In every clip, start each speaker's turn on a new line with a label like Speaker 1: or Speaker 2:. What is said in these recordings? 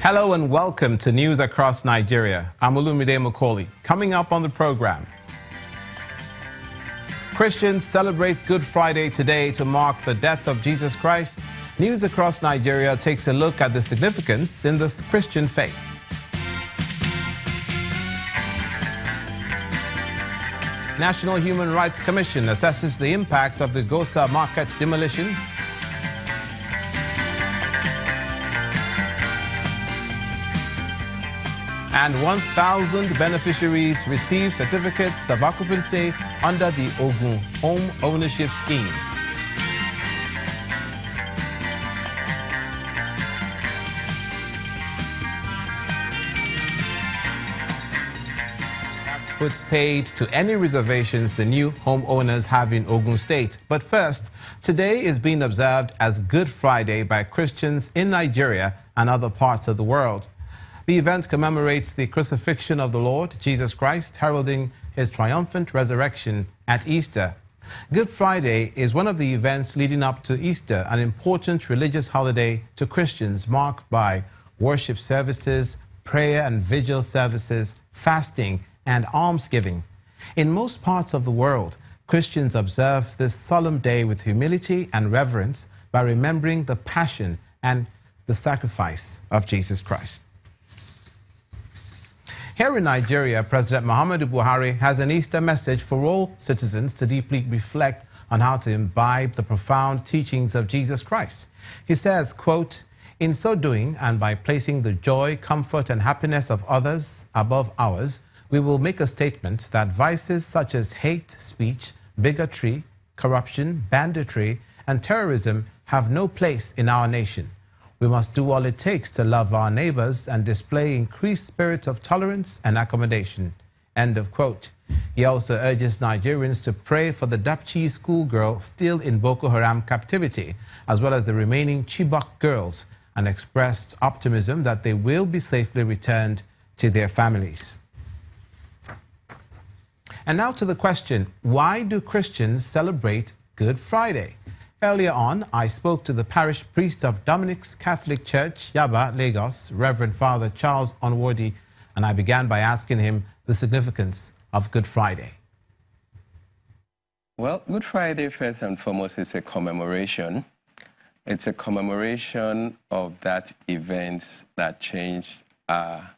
Speaker 1: Hello and welcome to News Across Nigeria. I'm Imbibe Macaulay. Coming up on the program, Christians celebrate Good Friday today to mark the death of Jesus Christ. News Across Nigeria takes a look at the significance in the Christian faith. National Human Rights Commission assesses the impact of the Gosa market demolition. And 1,000 beneficiaries receive certificates of occupancy under the Ogun Home Ownership Scheme. That puts paid to any reservations the new homeowners have in Ogun State. But first, today is being observed as Good Friday by Christians in Nigeria and other parts of the world. The event commemorates the crucifixion of the Lord Jesus Christ, heralding his triumphant resurrection at Easter. Good Friday is one of the events leading up to Easter, an important religious holiday to Christians marked by worship services, prayer and vigil services, fasting, and almsgiving. In most parts of the world, Christians observe this solemn day with humility and reverence by remembering the passion and the sacrifice of Jesus Christ. Here in Nigeria, President Muhammadu Buhari has an Easter message for all citizens to deeply reflect on how to imbibe the profound teachings of Jesus Christ. He says, quote, "In so doing, and by placing the joy, comfort, and happiness of others above ours, we will make a statement that vices such as hate speech, bigotry, corruption, banditry, and terrorism have no place in our nation. We must do all it takes to love our neighbors and display increased spirit of tolerance and accommodation." End of quote. He also urges Nigerians to pray for the Dapchi schoolgirl still in Boko Haram captivity, as well as the remaining Chibok girls, and expressed optimism that they will be safely returned to their families. And now to the question, why do Christians celebrate Good Friday? Earlier on, I spoke to the parish priest of Dominic's Catholic Church, Yaba, Lagos, Reverend Father Charles Onworthy, and I began by asking him the significance of Good Friday.
Speaker 2: Well, Good Friday, first and foremost, is a commemoration. It's a commemoration of that event that changed our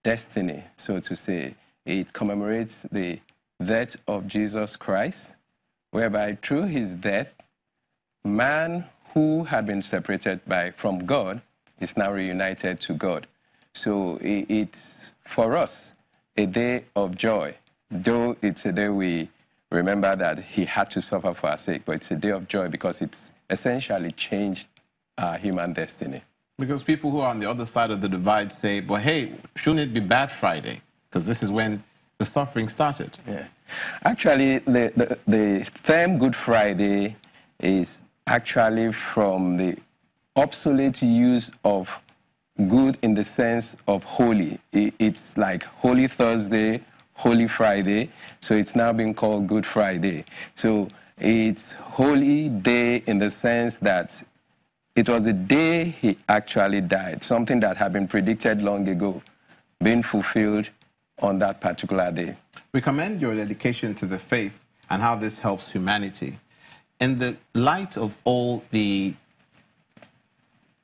Speaker 2: destiny, so to say. It commemorates the death of Jesus Christ, whereby through his death, man who had been separated from God is now reunited to God. So it's, for us, a day of joy. Though it's a day we remember that he had to suffer for our sake, but it's a day of joy because it's essentially changed our human destiny.
Speaker 1: Because people who are on the other side of the divide say, but hey, shouldn't it be Bad Friday? Because this is when the suffering started.
Speaker 2: Yeah. Actually, the term Good Friday is actually from the obsolete use of good in the sense of holy. It's like Holy Thursday, Holy Friday, so it's now being called Good Friday. So it's holy day in the sense that it was the day he actually died, something that had been predicted long ago, being fulfilled on that particular day.
Speaker 1: We commend your dedication to the faith and how this helps humanity. In the light of all the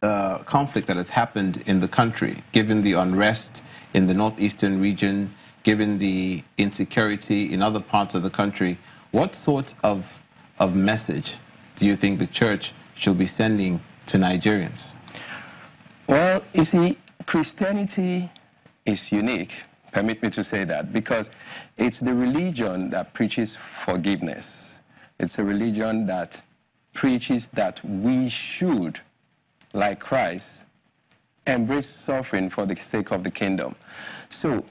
Speaker 1: conflict that has happened in the country, given the unrest in the northeastern region, given the insecurity in other parts of the country, what sort of message do you think the church should be sending to Nigerians?
Speaker 2: Well, you see, Christianity is unique. Permit me to say that, because it's the religion that preaches forgiveness. It's a religion that preaches that we should, like Christ, embrace suffering for the sake of the kingdom. So,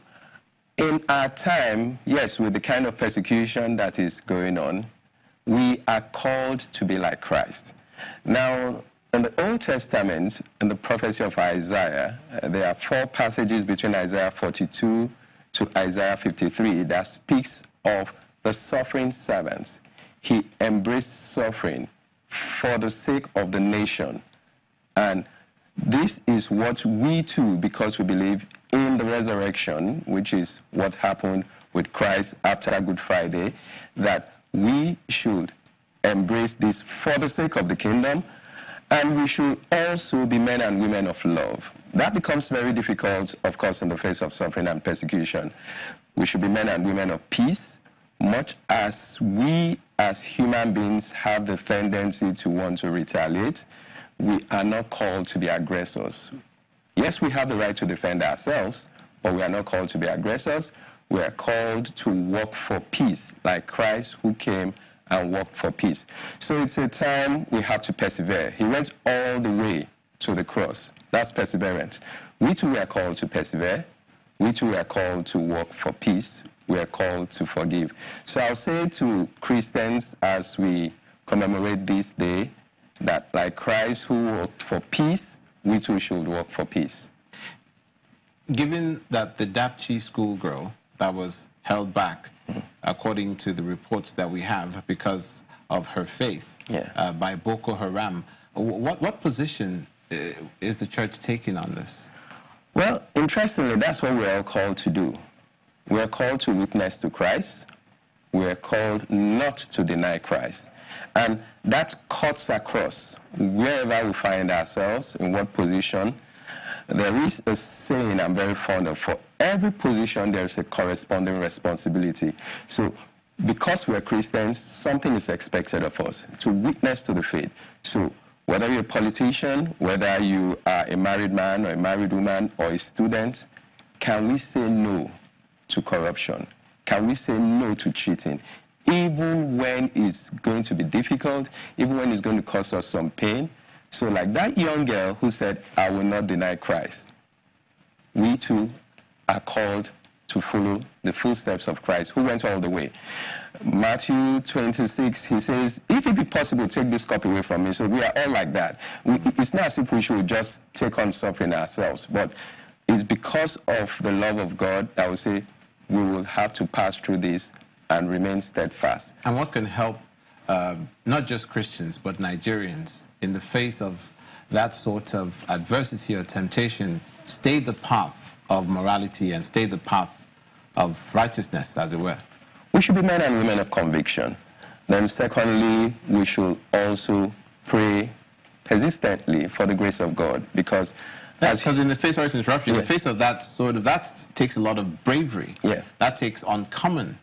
Speaker 2: in our time, yes, with the kind of persecution that is going on, we are called to be like Christ. Now, in the Old Testament, in the prophecy of Isaiah, there are 4 passages between Isaiah 42 to Isaiah 53 that speaks of the suffering servants. He embraced suffering for the sake of the nation. And This is what we too, because we believe in the resurrection, which is what happened with Christ after Good Friday, that we should embrace this for the sake of the kingdom, and we should also be men and women of love. That becomes very difficult, of course, in the face of suffering and persecution. We should be men and women of peace, much as we as human beings have the tendency to want to retaliate. We are not called to be aggressors. Yes, we have the right to defend ourselves, but we are not called to be aggressors. We are called to work for peace, like Christ who came and worked for peace. So it's a time we have to persevere. He went all the way to the cross. That's perseverance. We too are called to persevere. We too are called to work for peace. We are called to forgive. So I'll say to Christians as we commemorate this day, that like Christ who worked for peace, we too should work for peace.
Speaker 1: Given that the Dapchi schoolgirl that was held back, according to the reports that we have, because of her faith by Boko Haram, what position is the church taking on this?
Speaker 2: Well, interestingly, that's what we're all called to do. We're called to witness to Christ. We're called not to deny Christ. And that cuts across wherever we find ourselves, in what position. There is a saying I'm very fond of: for every position, there's a corresponding responsibility. So because we're Christians, something is expected of us, to witness to the faith. So whether you're a politician, whether you are a married man or a married woman or a student, can we say no to corruption? Can we say no to cheating? Even when it's going to be difficult, even when it's going to cause us some pain. So like that young girl who said, I will not deny Christ, we too are called to follow the footsteps of Christ, who went all the way. Matthew 26, he says, if it be possible, take this cup away from me. So we are all like that. It's not as if we should just take on suffering ourselves, but it's because of the love of God that we say we will have to pass through this and remain steadfast.
Speaker 1: And what can help not just Christians, but Nigerians, in the face of that sort of adversity or temptation, stay the path of morality and stay the path of righteousness, as it were?
Speaker 2: We should be men and women of conviction. Then secondly, we should also pray persistently for the grace of God, because
Speaker 1: in the face, sorry to interrupt you, in the face of that that takes a lot of bravery.
Speaker 2: Yeah.
Speaker 1: That takes uncommon.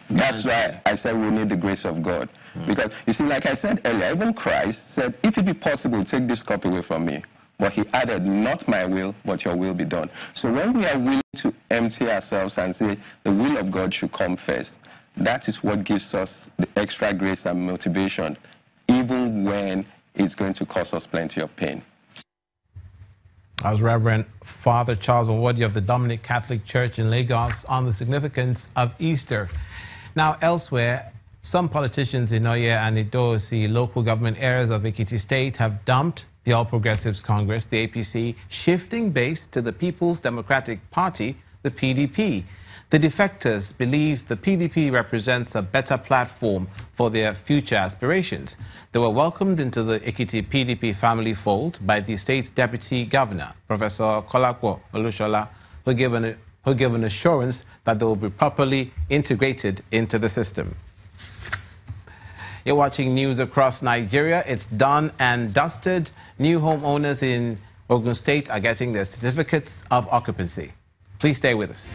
Speaker 2: That's why I said we need the grace of God. Because, you see, like I said earlier, even Christ said, if it be possible, take this cup away from me. But he added, not my will, but your will be done. So when we are willing to empty ourselves and say, the will of God should come first, that is what gives us the extra grace and motivation, even when it's going to cause us plenty of pain.
Speaker 1: I was Reverend Father Charles Owodi of the Dominic Catholic Church in Lagos on the significance of Easter. Now, elsewhere, some politicians in Oye and Idosi local government areas of Ekiti State have dumped the All Progressives Congress, the APC, shifting base to the People's Democratic Party, the PDP. The defectors believe the PDP represents a better platform for their future aspirations. They were welcomed into the Ekiti PDP family fold by the state's deputy governor, Professor Kolakwo Olushola, who gave an assurance that they will be properly integrated into the system. You're watching news across Nigeria. It's done and dusted. New homeowners in Ogun State are getting their certificates of occupancy. Please stay with us.